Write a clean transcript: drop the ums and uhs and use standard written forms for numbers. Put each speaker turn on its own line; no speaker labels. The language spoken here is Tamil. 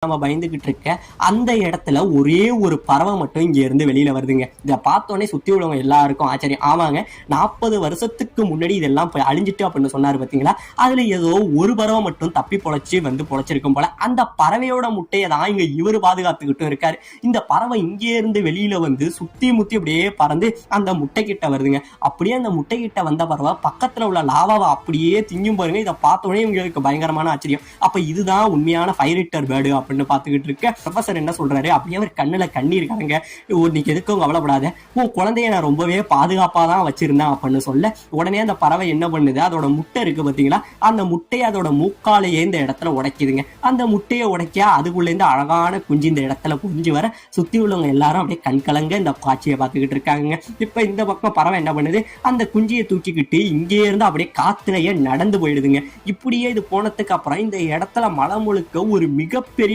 நம்ம பயந்துகிட்டு இருக்க அந்த இடத்துல ஒரே ஒரு பறவை மட்டும் இங்க இருந்து வெளியில வருதுங்க. இதை பார்த்தோன்னே சுத்தி உள்ளவங்க எல்லாருக்கும் ஆச்சரியம். ஆமாங்க, 40 வருஷத்துக்கு முன்னாடி இதெல்லாம் அழிஞ்சிட்டு அப்படின்னு சொன்னாரு பாத்தீங்களா, அதுல ஏதோ ஒரு பறவை மட்டும் தப்பி பொழைச்சு வந்து பொழைச்சிருக்கும் போல. அந்த பறவையோட முட்டையை தான் இங்க இவரு பாதுகாத்துக்கிட்டும் இருக்காரு. இந்த பறவை இங்கே இருந்து வெளியில வந்து சுத்தி முத்தி அப்படியே பறந்து அந்த முட்டை கிட்ட வருதுங்க. அப்படியே அந்த முட்டை கிட்ட வந்த பறவை பக்கத்துல உள்ள லாவாவை அப்படியே திங்கும் பாருங்க. இதை பார்த்தோன்னே இவங்களுக்கு பயங்கரமான ஆச்சரியம். அப்ப இதுதான் உண்மையான ஃபயர் ஈட்டர் பேர்டு அப்படின்னு பார்த்துக்கிட்டு இருக்க ப்ரொஃபசர் என்ன சொல்றாரு, அப்படியே அவர் கண்ணுல கண்ணீர் கலங்க, நீக்கு எதுக்கும் கவலைப்படாத, உன் குழந்தைய நான் ரொம்பவே பாதுகாப்பா தான் வச்சிருந்தேன் அப்படின்னு சொல்ல, உடனே அந்த பறவை என்ன பண்ணுது, அதோட முட்டை இருக்கு பாத்தீங்களா, அந்த முட்டையை அதோட மூக்காலேயே இந்த இடத்துல உடைக்குதுங்க. அந்த முட்டையை உடைக்க அதுக்குள்ள இருந்து அழகான குஞ்சு இந்த இடத்துல புரிஞ்சு வர சுத்தி உள்ளவங்க எல்லாரும் அப்படியே கண் கலங்க இந்த காட்சியை பார்த்துக்கிட்டு இருக்காங்க. இப்ப இந்த பக்கம் பறவை என்ன பண்ணுது, அந்த குஞ்சியை தூக்கிக்கிட்டு இங்கே இருந்து அப்படியே காத்துலயே நடந்து போயிடுதுங்க. இப்படியே இது போனதுக்கு அப்புறம் இந்த இடத்துல மலை முழுக்க ஒரு மிகப்பெரிய